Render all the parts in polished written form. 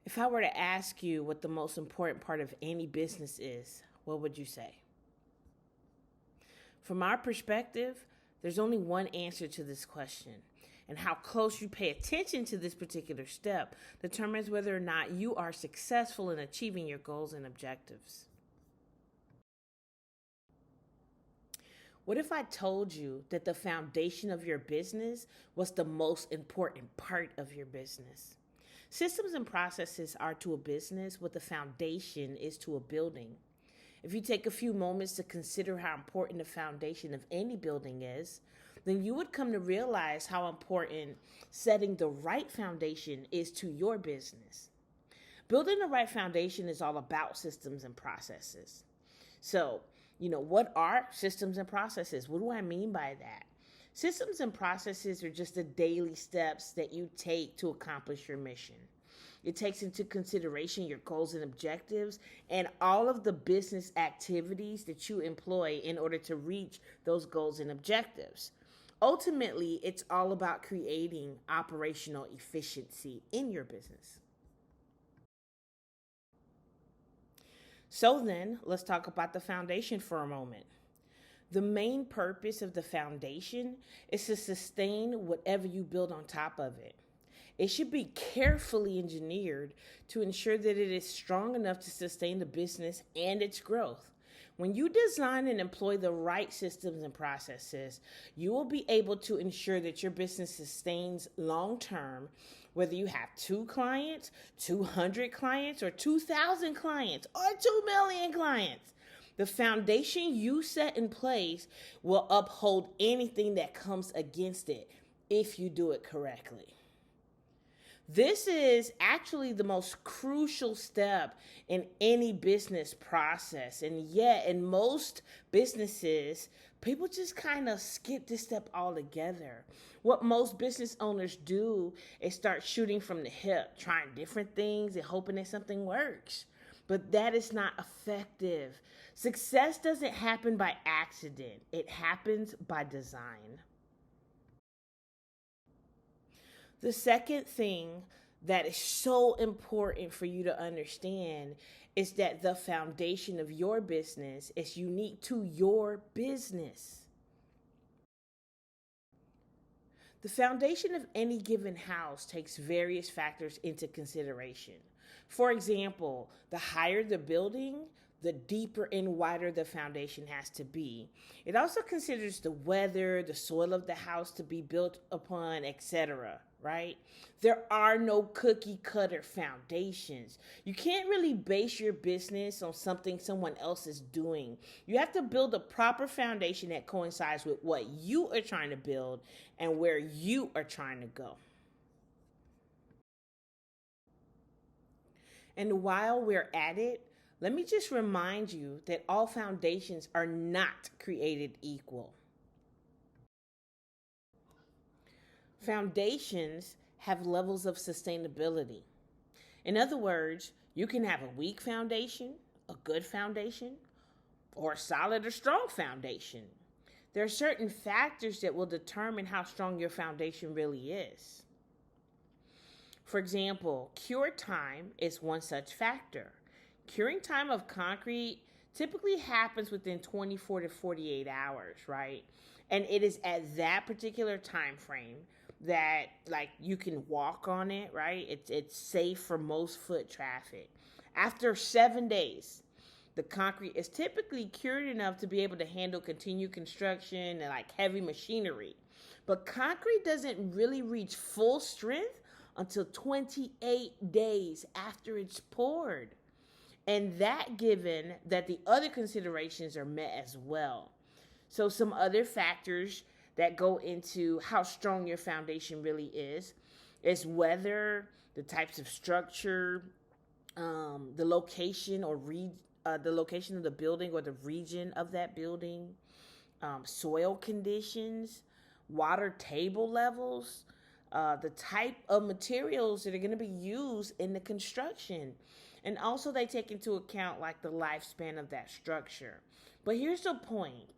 If I were to ask you what the most important part of any business is, what would you say? From our perspective, there's only one answer to this question. And how close you pay attention to this particular step determines whether or not you are successful in achieving your goals and objectives. What if I told you that the foundation of your business was the most important part of your business? Systems and processes are to a business what the foundation is to a building. If you take a few moments to consider how important the foundation of any building is, then you would come to realize how important setting the right foundation is to your business. Building the right foundation is all about systems and processes. So, what are systems and processes? What do I mean by that? Systems and processes are just the daily steps that you take to accomplish your mission. It takes into consideration your goals and objectives and all of the business activities that you employ in order to reach those goals and objectives. Ultimately, it's all about creating operational efficiency in your business. So then, let's talk about the foundation for a moment. The main purpose of the foundation is to sustain whatever you build on top of it. It should be carefully engineered to ensure that it is strong enough to sustain the business and its growth. When you design and employ the right systems and processes, you will be able to ensure that your business sustains long term, whether you have 2 clients, 200 clients, or 2,000 clients, or 2 million clients. The foundation you set in place will uphold anything that comes against it if you do it correctly. This is actually the most crucial step in any business process. And yet, in most businesses, people just kind of skip this step altogether. What most business owners do is start shooting from the hip, trying different things and hoping that something works. But that is not effective. Success doesn't happen by accident, it happens by design. The second thing that is so important for you to understand is that the foundation of your business is unique to your business. The foundation of any given house takes various factors into consideration. For example, the higher the building, the deeper and wider the foundation has to be. It also considers the weather, the soil of the house to be built upon, etc. Right? There are no cookie cutter foundations. You can't really base your business on something someone else is doing. You have to build a proper foundation that coincides with what you are trying to build and where you are trying to go. And while we're at it, let me just remind you that all foundations are not created equal. Foundations have levels of sustainability. In other words, you can have a weak foundation, a good foundation, or a solid or strong foundation. There are certain factors that will determine how strong your foundation really is. For example, cure time is one such factor. Curing time of concrete typically happens within 24 to 48 hours, right? And it is at that particular time frame that you can walk on it, right? It's safe for most foot traffic. After 7 days, the concrete is typically cured enough to be able to handle continued construction and heavy machinery. But concrete doesn't really reach full strength until 28 days after it's poured. And that given that the other considerations are met as well. So some other factors that go into how strong your foundation really is whether the types of structure, the location the location of the building or the region of that building, soil conditions, water table levels, the type of materials that are going to be used in the construction. And also they take into account the lifespan of that structure. But here's the point.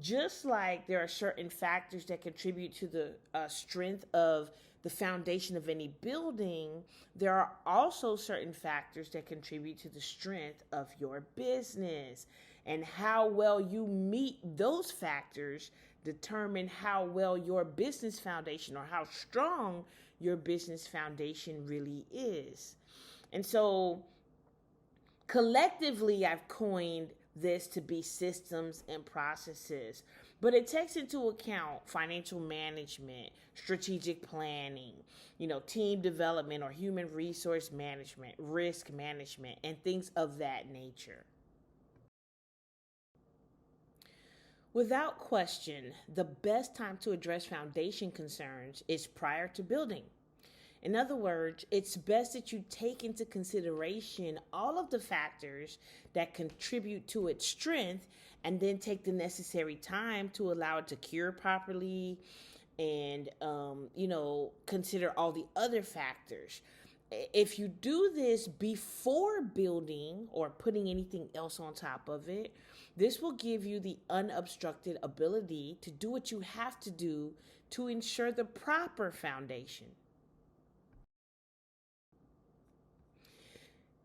Just like there are certain factors that contribute to the strength of the foundation of any building, there are also certain factors that contribute to the strength of your business. And how well you meet those factors determine how well your business foundation or how strong your business foundation really is. And so collectively, I've coined this to be systems and processes, but it takes into account financial management, strategic planning, team development or human resource management, risk management, and things of that nature. Without question, the best time to address foundation concerns is prior to building. In other words, it's best that you take into consideration all of the factors that contribute to its strength and then take the necessary time to allow it to cure properly and, consider all the other factors. If you do this before building or putting anything else on top of it, this will give you the unobstructed ability to do what you have to do to ensure the proper foundation.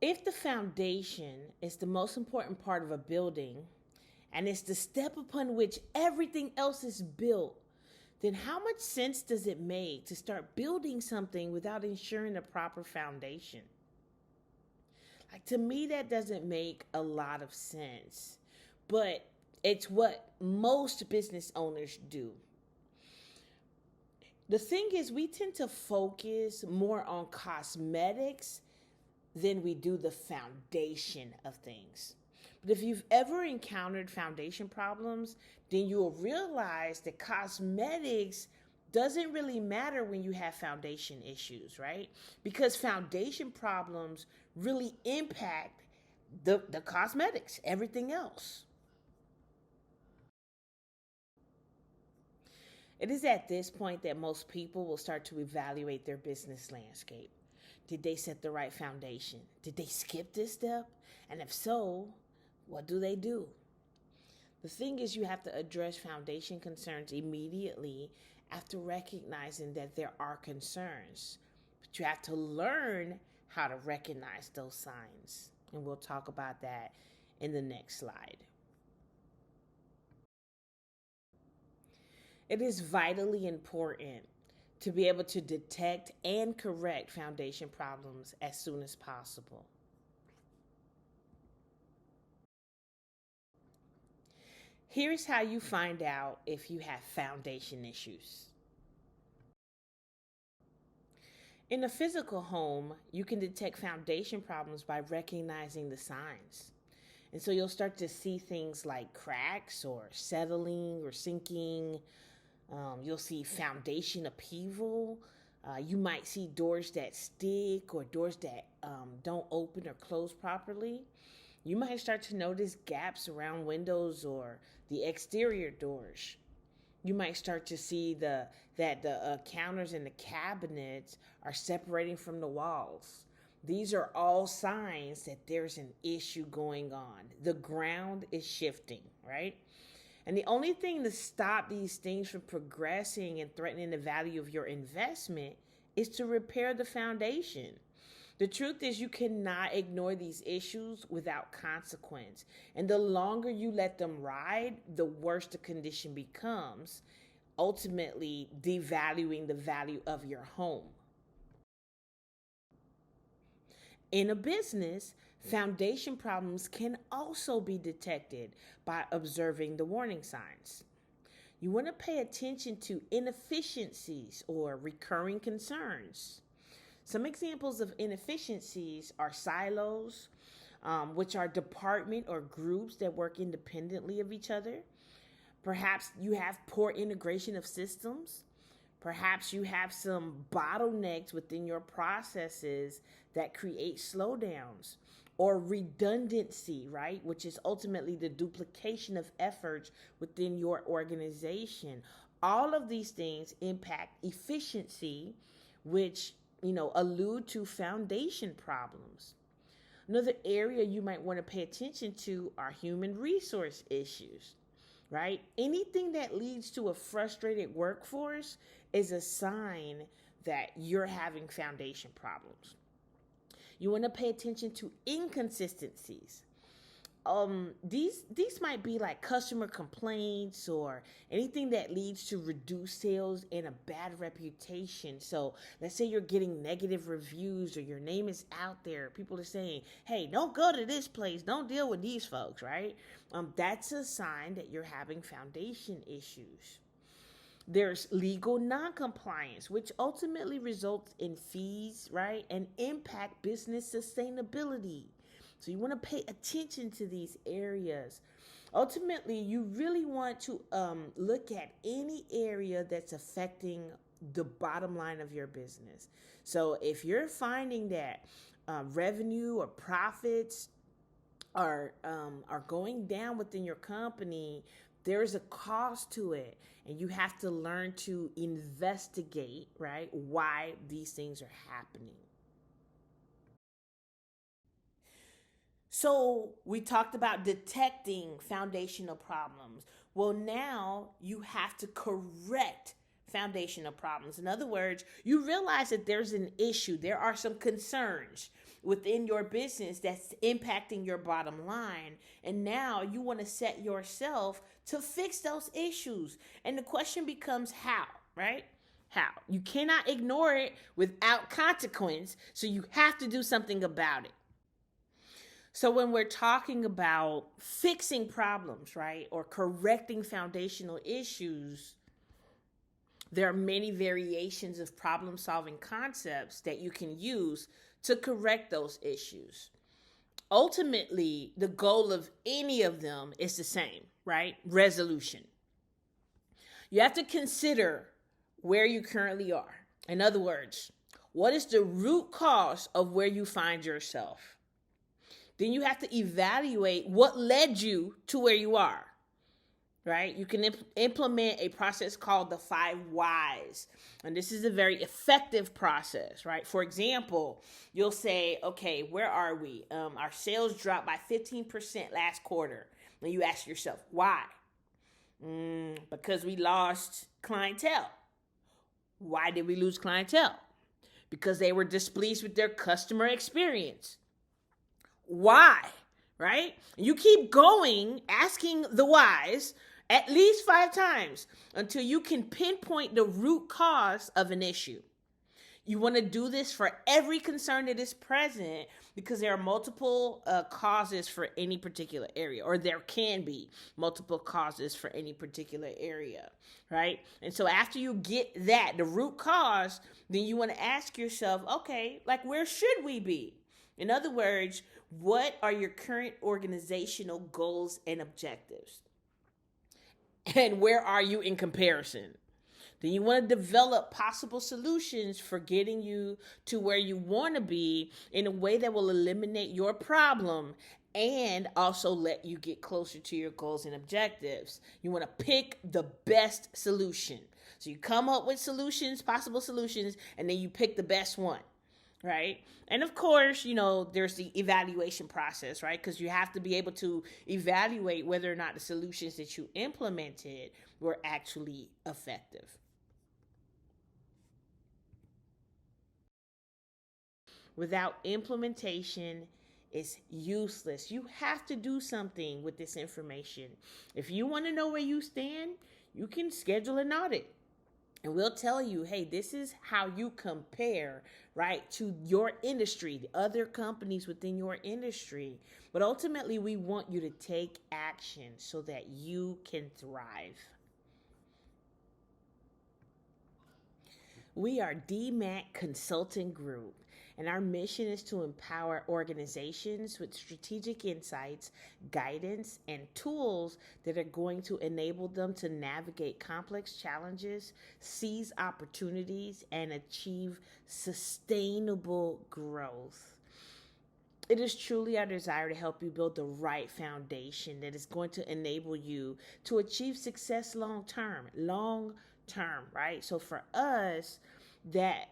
If the foundation is the most important part of a building and it's the step upon which everything else is built, then how much sense does it make to start building something without ensuring a proper foundation? To me, that doesn't make a lot of sense, but it's what most business owners do. The thing is, we tend to focus more on cosmetics than we do the foundation of things. But if you've ever encountered foundation problems, then you'll realize that cosmetics doesn't really matter when you have foundation issues, right? Because foundation problems really impact the cosmetics, everything else. It is at this point that most people will start to evaluate their business landscape. Did they set the right foundation? Did they skip this step? And if so, what do they do? The thing is, you have to address foundation concerns immediately after recognizing that there are concerns. But you have to learn how to recognize those signs. And we'll talk about that in the next slide. It is vitally important to be able to detect and correct foundation problems as soon as possible. Here's how you find out if you have foundation issues. In a physical home, you can detect foundation problems by recognizing the signs. And so you'll start to see things like cracks or settling or sinking. You'll see foundation upheaval. You might see doors that stick or doors that don't open or close properly. You might start to notice gaps around windows or the exterior doors. You might start to see that the counters and the cabinets are separating from the walls. These are all signs that there's an issue going on. The ground is shifting, right? And the only thing to stop these things from progressing and threatening the value of your investment is to repair the foundation. The truth is, you cannot ignore these issues without consequence. And the longer you let them ride, the worse the condition becomes, ultimately devaluing the value of your home. In a business, foundation problems can also be detected by observing the warning signs. You want to pay attention to inefficiencies or recurring concerns. Some examples of inefficiencies are silos, which are department or groups that work independently of each other. Perhaps you have poor integration of systems. Perhaps you have some bottlenecks within your processes that create slowdowns, or redundancy, right? Which is ultimately the duplication of efforts within your organization. All of these things impact efficiency, which, allude to foundation problems. Another area you might want to pay attention to are human resource issues, right? Anything that leads to a frustrated workforce is a sign that you're having foundation problems. You want to pay attention to inconsistencies. These might be like customer complaints or anything that leads to reduced sales and a bad reputation. So let's say you're getting negative reviews or your name is out there, people are saying, hey, don't go to this place, don't deal with these folks, right? That's a sign that you're having foundation issues. There's legal noncompliance, which ultimately results in fees, right, and impact business sustainability. So you want to pay attention to these areas. Ultimately, you really want to look at any area that's affecting the bottom line of your business. So if you're finding that revenue or profits are going down within your company, there's a cost to it, and you have to learn to investigate, right, why these things are happening. So we talked about detecting foundational problems. Well, now you have to correct foundational problems. In other words, you realize that there's an issue, there are some concerns within your business that's impacting your bottom line. And now you want to set yourself to fix those issues. And the question becomes how, right? How? You cannot ignore it without consequence. So you have to do something about it. So when we're talking about fixing problems, right, or correcting foundational issues, there are many variations of problem solving concepts that you can use to correct those issues. Ultimately, the goal of any of them is the same, right? Resolution. You have to consider where you currently are. In other words, what is the root cause of where you find yourself? Then you have to evaluate what led you to where you are, right? You can implement a process called the 5 whys. And this is a very effective process, right? For example, you'll say, okay, where are we? Our sales dropped by 15% last quarter. And you ask yourself, why? Because we lost clientele. Why did we lose clientele? Because they were displeased with their customer experience. Why? Right? You keep going, asking the whys at least 5 times until you can pinpoint the root cause of an issue. You want to do this for every concern that is present because there are multiple causes for any particular area, or there can be multiple causes for any particular area, right? And so after you get that, the root cause, then you want to ask yourself, okay, like where should we be? In other words, what are your current organizational goals and objectives? And where are you in comparison? Then you want to develop possible solutions for getting you to where you want to be in a way that will eliminate your problem and also let you get closer to your goals and objectives. You want to pick the best solution. So you come up with solutions, possible solutions, and then you pick the best one. Right? And of course, there's the evaluation process, right? Because you have to be able to evaluate whether or not the solutions that you implemented were actually effective. Without implementation, it's useless. You have to do something with this information. If you want to know where you stand, you can schedule an audit. And we'll tell you, hey, this is how you compare, right, to your industry, the other companies within your industry. But ultimately, we want you to take action so that you can thrive. We are DMAC Consulting Group, and our mission is to empower organizations with strategic insights, guidance, and tools that are going to enable them to navigate complex challenges, seize opportunities, and achieve sustainable growth. It is truly our desire to help you build the right foundation that is going to enable you to achieve success long term, right? So for us, that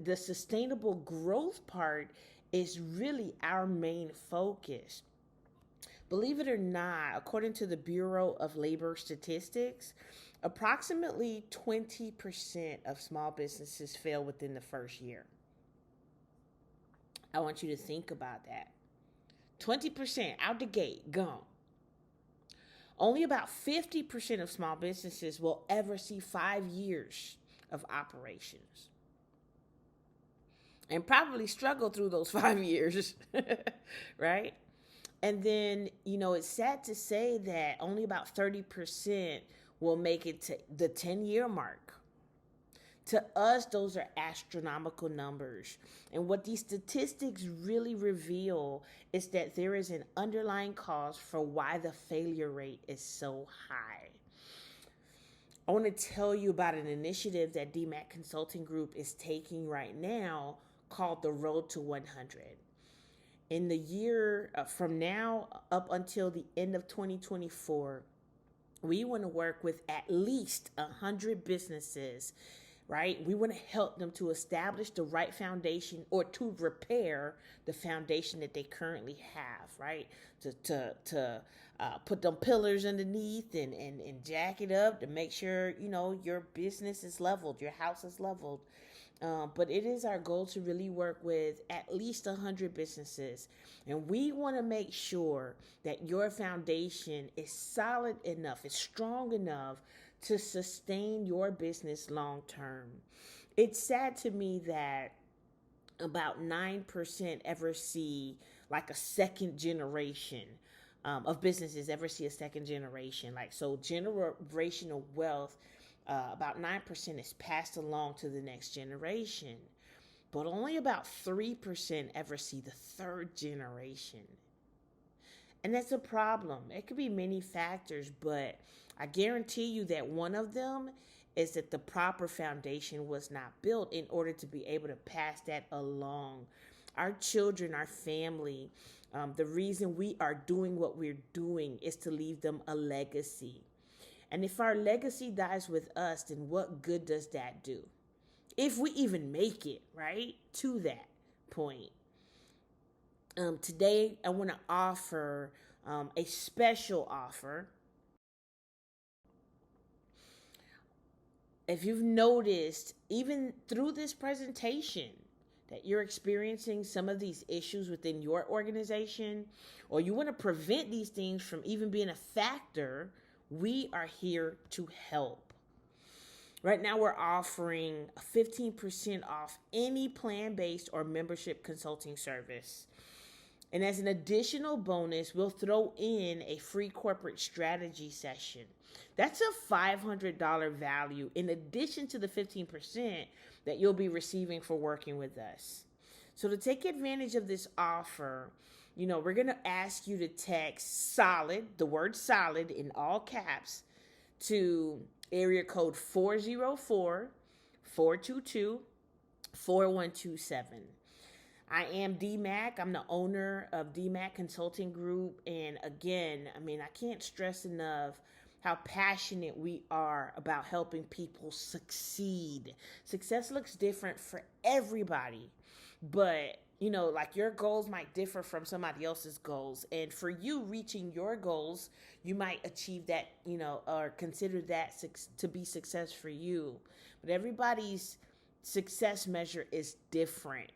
the sustainable growth part is really our main focus. Believe it or not, according to the Bureau of Labor Statistics, Approximately 20% of small businesses fail within the first year. I want you to think about that. 20% out the gate, gone. Only about 50% of small businesses will ever see 5 years of operations and probably struggle through those 5 years, right? And then, it's sad to say that only about 30% will make it to the 10-year mark. To us, those are astronomical numbers. And what these statistics really reveal is that there is an underlying cause for why the failure rate is so high. I want to tell you about an initiative that DMAC Consulting Group is taking right now called the Road to 100. In the year from now up until the end of 2024, we want to work with at least 100 businesses, right? We want to help them to establish the right foundation or to repair the foundation that they currently have, right? To put them pillars underneath and jack it up to make sure, your business is leveled, your house is leveled. But it is our goal to really work with at least 100 businesses. And we want to make sure that your foundation is solid enough, is strong enough to sustain your business long term. It's sad to me that about 9% ever see like a second generation of businesses ever see a second generation. Like, so generational wealth, about 9% is passed along to the next generation, but only about 3% ever see the third generation. And that's a problem. It could be many factors, but I guarantee you that one of them is that the proper foundation was not built in order to be able to pass that along. Our children, our family, the reason we are doing what we're doing is to leave them a legacy. And if our legacy dies with us, then what good does that do? If we even make it, right, to that point. Today, I want to offer a special offer. If you've noticed, even through this presentation, that you're experiencing some of these issues within your organization, or you want to prevent these things from even being a factor, we are here to help. Right now, we're offering 15% off any plan-based or membership consulting service. And as an additional bonus, we'll throw in a free corporate strategy session. That's a $500 value in addition to the 15% that you'll be receiving for working with us. So to take advantage of this offer, we're going to ask you to text SOLID, the word SOLID in all caps, to area code 404-422-4127. I am DMAC. I'm the owner of DMAC Consulting Group. And again, I can't stress enough how passionate we are about helping people succeed. Success looks different for everybody, but like your goals might differ from somebody else's goals. And for you reaching your goals, you might achieve that, or consider that to be success for you. But everybody's success measure is different.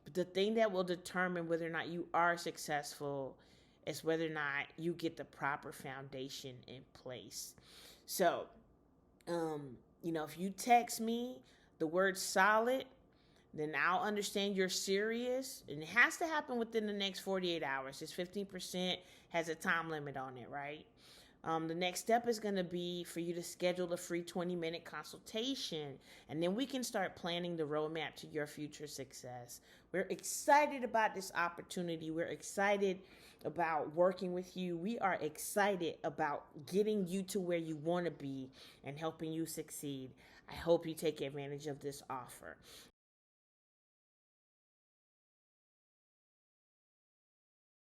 But the thing that will determine whether or not you are successful is whether or not you get the proper foundation in place. So, if you text me the word SOLID, then I'll understand you're serious. And it has to happen within the next 48 hours. This 15% has a time limit on it, right? The next step is going to be for you to schedule a free 20-minute consultation, and then we can start planning the roadmap to your future success. We're excited about this opportunity. We're excited about working with you. We are excited about getting you to where you want to be and helping you succeed. I hope you take advantage of this offer.